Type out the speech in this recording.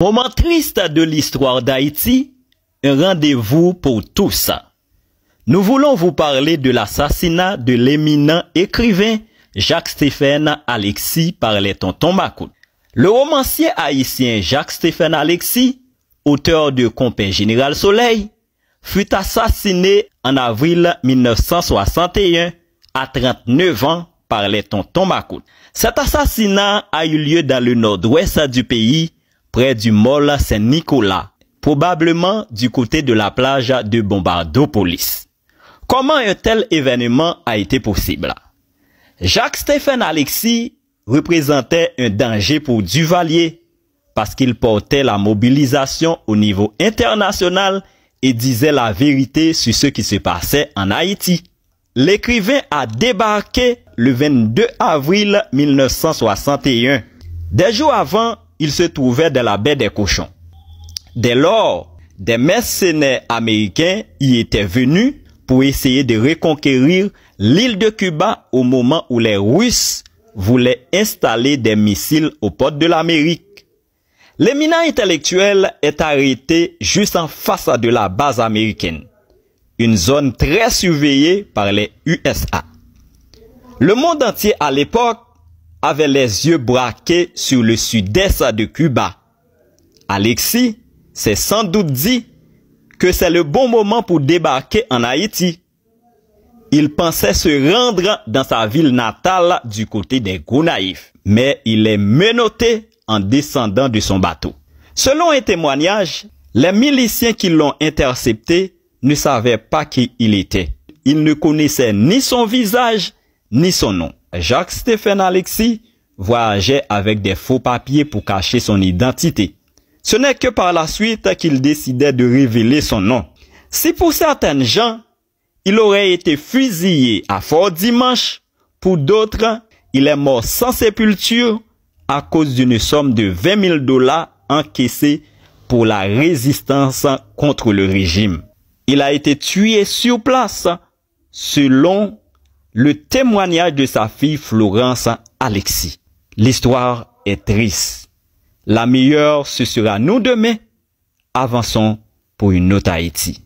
Moment triste de l'histoire d'Haïti, un rendez-vous pour tous. Nous voulons vous parler de l'assassinat de l'éminent écrivain Jacques-Stéphane Alexis par les tontons Macoute. Le romancier haïtien Jacques-Stéphane Alexis, auteur de Compère Général Soleil, fut assassiné en avril 1961 à 39 ans par les tontons Macoute. Cet assassinat a eu lieu dans le nord-ouest du pays, près du Mall Saint-Nicolas, probablement du côté de la plage de Bombardopolis. Comment un tel événement a été possible? Jacques-Stéphane Alexis représentait un danger pour Duvalier parce qu'il portait la mobilisation au niveau international et disait la vérité sur ce qui se passait en Haïti. L'écrivain a débarqué le 22 avril 1961. Des jours avant, il se trouvait dans la baie des Cochons. Dès lors, des mercenaires américains y étaient venus pour essayer de reconquérir l'île de Cuba au moment où les Russes voulaient installer des missiles aux portes de l'Amérique. L'éminent intellectuel est arrêté juste en face de la base américaine, une zone très surveillée par les USA. Le monde entier à l'époque avait les yeux braqués sur le sud-est de Cuba. Alexis s'est sans doute dit que c'est le bon moment pour débarquer en Haïti. Il pensait se rendre dans sa ville natale du côté des Gonaïves, mais il est menotté en descendant de son bateau. Selon un témoignage, les miliciens qui l'ont intercepté ne savaient pas qui il était. Ils ne connaissaient ni son visage, ni son nom. Jacques-Stéphane Alexis voyageait avec des faux papiers pour cacher son identité. Ce n'est que par la suite qu'il décidait de révéler son nom. Si pour certaines gens, il aurait été fusillé à Fort-Dimanche, pour d'autres, il est mort sans sépulture à cause d'une somme de 20 000 $ encaissée pour la résistance contre le régime. Il a été tué sur place, selon le témoignage de sa fille Florence Alexis. L'histoire est triste. La meilleure, ce sera nous demain. Avançons pour une autre Haïti.